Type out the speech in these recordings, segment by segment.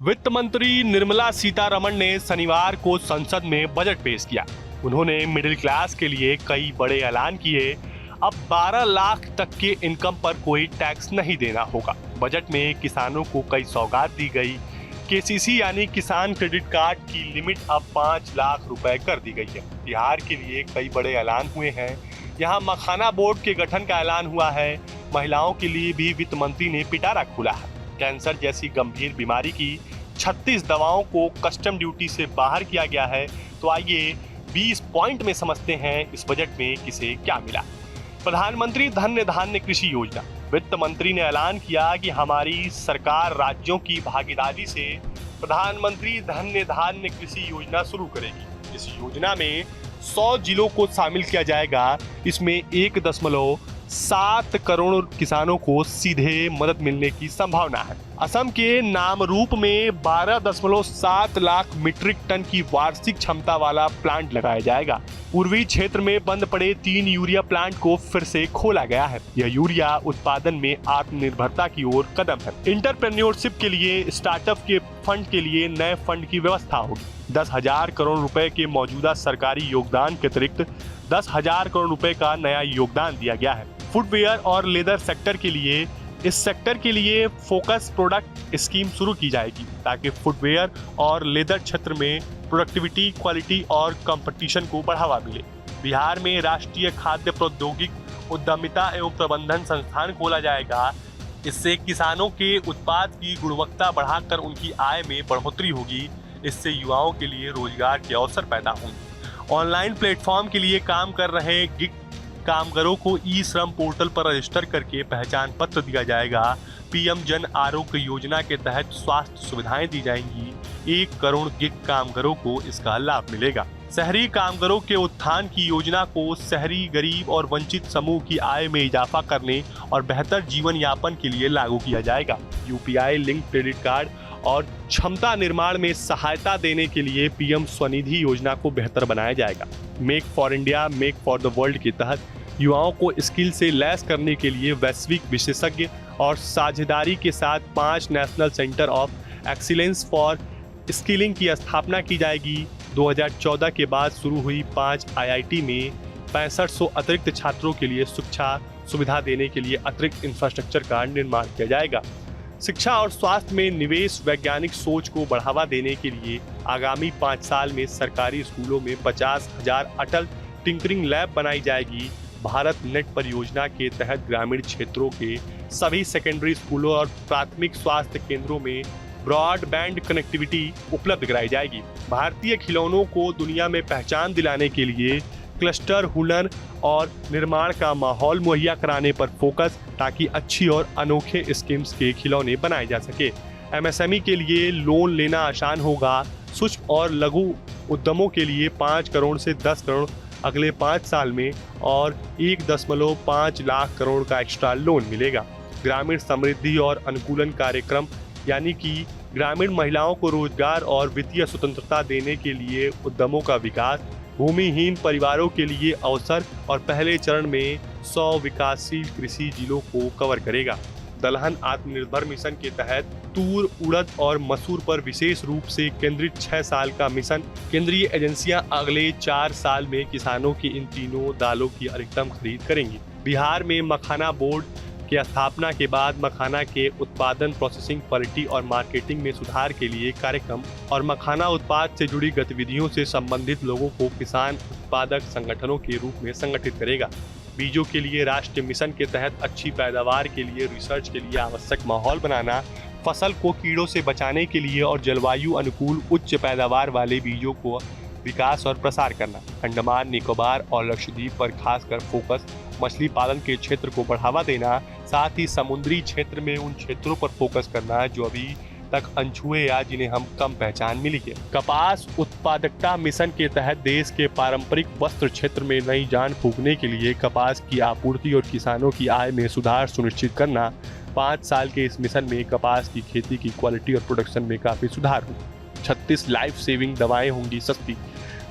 वित्त मंत्री निर्मला सीतारमण ने शनिवार को संसद में बजट पेश किया। उन्होंने मिडिल क्लास के लिए कई बड़े ऐलान किए। अब 12 लाख तक के इनकम पर कोई टैक्स नहीं देना होगा। बजट में किसानों को कई सौगात दी गई। केसीसी यानी किसान क्रेडिट कार्ड की लिमिट अब 5 लाख रुपए कर दी गई है। बिहार के लिए कई बड़े ऐलान हुए हैं। यहाँ मखाना बोर्ड के गठन का ऐलान हुआ है। महिलाओं के लिए भी वित्त मंत्री ने पिटारा खोला है। कैंसर जैसी गंभीर बीमारी की 36 दवाओं को कस्टम ड्यूटी से बाहर किया गया है। तो आइए 20 पॉइंट में समझते हैं इस बजट में किसे क्या मिला। प्रधानमंत्री धन्य धान्य कृषि योजना। वित्त मंत्री ने ऐलान किया कि हमारी सरकार राज्यों की भागीदारी से प्रधानमंत्री धन्य धान्य कृषि योजना शुरू करेगी। इस योजना में 100 जिलों को शामिल किया जाएगा। इसमें 1.7 करोड़ किसानों को सीधे मदद मिलने की संभावना है। असम के नामरूप में 12.7 लाख मीट्रिक टन की वार्षिक क्षमता वाला प्लांट लगाया जाएगा। पूर्वी क्षेत्र में बंद पड़े 3 यूरिया प्लांट को फिर से खोला गया है। यह यूरिया उत्पादन में आत्मनिर्भरता की ओर कदम है। इंटरप्रेन्योरशिप के लिए स्टार्टअप के फंड के लिए नए फंड की व्यवस्था होगी। 10,000 करोड़ रुपए के मौजूदा सरकारी योगदान के अतिरिक्त 10,000 करोड़ रुपए का नया योगदान दिया गया है। फुटवेयर और लेदर सेक्टर के लिए इस सेक्टर के लिए फोकस प्रोडक्ट स्कीम शुरू की जाएगी ताकि फुटवेयर और लेदर क्षेत्र में प्रोडक्टिविटी, क्वालिटी और कंपटीशन को बढ़ावा मिले। बिहार में राष्ट्रीय खाद्य प्रौद्योगिक उद्यमिता एवं प्रबंधन संस्थान खोला जाएगा। इससे किसानों के उत्पाद की गुणवत्ता बढ़ाकर उनकी आय में बढ़ोतरी होगी। इससे युवाओं के लिए रोजगार के अवसर पैदा होंगे। ऑनलाइन प्लेटफॉर्म के लिए काम कर रहे गिग कामगारों को ई श्रम पोर्टल पर रजिस्टर करके पहचान पत्र दिया जाएगा। पीएम जन आरोग्य योजना के तहत स्वास्थ्य सुविधाएं दी जाएंगी। 1 करोड़ गिग कामगारों को इसका लाभ मिलेगा। शहरी कामगारों के उत्थान की योजना को शहरी गरीब और वंचित समूह की आय में इजाफा करने और बेहतर जीवन यापन के लिए लागू किया जाएगा। यूपीआई लिंक क्रेडिट कार्ड और क्षमता निर्माण में सहायता देने के लिए पीएम स्वनिधि योजना को बेहतर बनाया जाएगा। Make for India, make for the world के तहत युवाओं को स्किल से लैस करने के लिए वैश्विक विशेषज्ञ और साझेदारी के साथ 5 national centre of excellence for skilling की स्थापना की जाएगी। 2014 के बाद शुरू हुई 5 आईआईटी में 6500 अतिरिक्त छात्रों के लिए शिक्षा सुविधा देने के लिए अतिरिक्त इंफ्रास्ट्रक्चर का निर्माण किया जाएगा। शिक्षा और स्वास्थ्य में निवेश, वैज्ञानिक सोच को बढ़ावा देने के लिए आगामी 5 साल में सरकारी स्कूलों में 50,000 अटल टिंकरिंग लैब बनाई जाएगी। भारत नेट परियोजना के तहत ग्रामीण क्षेत्रों के सभी सेकेंडरी स्कूलों और प्राथमिक स्वास्थ्य केंद्रों में ब्रॉडबैंड कनेक्टिविटी उपलब्ध कराई जाएगी। भारतीय खिलौनों को दुनिया में पहचान दिलाने के लिए क्लस्टर, हुनर और निर्माण का माहौल मुहैया कराने पर फोकस, ताकि अच्छी और अनोखे स्कीम्स के खिलौने बनाए जा सके। एमएसएमई के लिए लोन लेना आसान होगा। सूक्ष्म और लघु उद्यमों के लिए 5 करोड़ से 10 करोड़ अगले 5 साल में और 1.5 लाख करोड़ का एक्स्ट्रा लोन मिलेगा। ग्रामीण समृद्धि और अनुकूलन कार्यक्रम यानी कि ग्रामीण महिलाओं को रोजगार और वित्तीय स्वतंत्रता देने के लिए उद्यमों का विकास, भूमिहीन परिवारों के लिए अवसर और पहले चरण में 100 विकासशील कृषि जिलों को कवर करेगा। दलहन आत्मनिर्भर मिशन के तहत तूर, उड़द और मसूर पर विशेष रूप से केंद्रित 6 साल का मिशन। केंद्रीय एजेंसियां अगले 4 साल में किसानों की इन तीनों दालों की अधिकतम खरीद करेंगी। बिहार में मखाना बोर्ड की स्थापना के बाद मखाना के उत्पादन, प्रोसेसिंग, क्वालिटी और मार्केटिंग में सुधार के लिए कार्यक्रम और मखाना उत्पाद से जुड़ी गतिविधियों से संबंधित लोगों को किसान उत्पादक संगठनों के रूप में संगठित करेगा। बीजों के लिए राष्ट्रीय मिशन के तहत अच्छी पैदावार के लिए रिसर्च के लिए आवश्यक माहौल बनाना, फसल को कीड़ों से बचाने के लिए और जलवायु अनुकूल उच्च पैदावार वाले बीजों को विकास और प्रसार करना। अंडमान निकोबार और लक्षद्वीप पर खासकर फोकस, मछली पालन के क्षेत्र को बढ़ावा देना, साथ ही समुद्री क्षेत्र में उन क्षेत्रों पर फोकस करना जो अभी तक अनछुए या जिन्हें हम कम पहचान मिली है। कपास उत्पादकता मिशन के तहत देश के पारंपरिक वस्त्र क्षेत्र में नई जान फूंकने के लिए कपास की आपूर्ति और किसानों की आय में सुधार सुनिश्चित करना। 5 साल के इस मिशन में कपास की खेती की क्वालिटी और प्रोडक्शन में काफी सुधार होगा। 36 लाइफ सेविंग दवाएं होंगी सस्ती।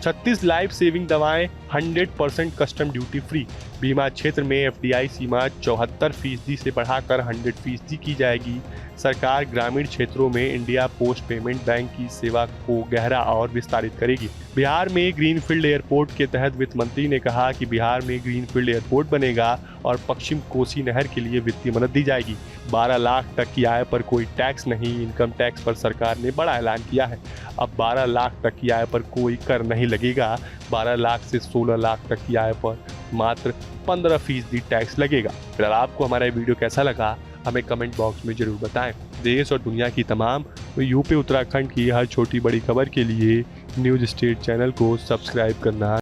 36 लाइफ सेविंग दवाएं 100% कस्टम ड्यूटी फ्री। बीमा क्षेत्र में एफडीआई सीमा 74% से बढ़ाकर 100% की जाएगी। सरकार ग्रामीण क्षेत्रों में इंडिया पोस्ट पेमेंट बैंक की सेवा को गहरा और विस्तारित करेगी। बिहार में ग्रीनफील्ड एयरपोर्ट के तहत वित्त मंत्री ने कहा कि बिहार में ग्रीनफील्ड एयरपोर्ट बनेगा और पश्चिम कोसी नहर के लिए वित्तीय मदद दी जाएगी। 12 लाख तक की आय पर कोई टैक्स नहीं, इनकम टैक्स पर सरकार ने बड़ा ऐलान किया है। अब 12 लाख तक की आय पर कोई कर नहीं लगेगा। 12 लाख से 16 लाख तक की आय पर मात्र 15% टैक्स लगेगा। फिलहाल आपको हमारा वीडियो कैसा लगा हमें कमेंट बॉक्स में जरूर बताएं। देश और दुनिया की तमाम यूपी उत्तराखंड की हर छोटी बड़ी खबर के लिए न्यूज़ स्टेट चैनल को सब्सक्राइब करना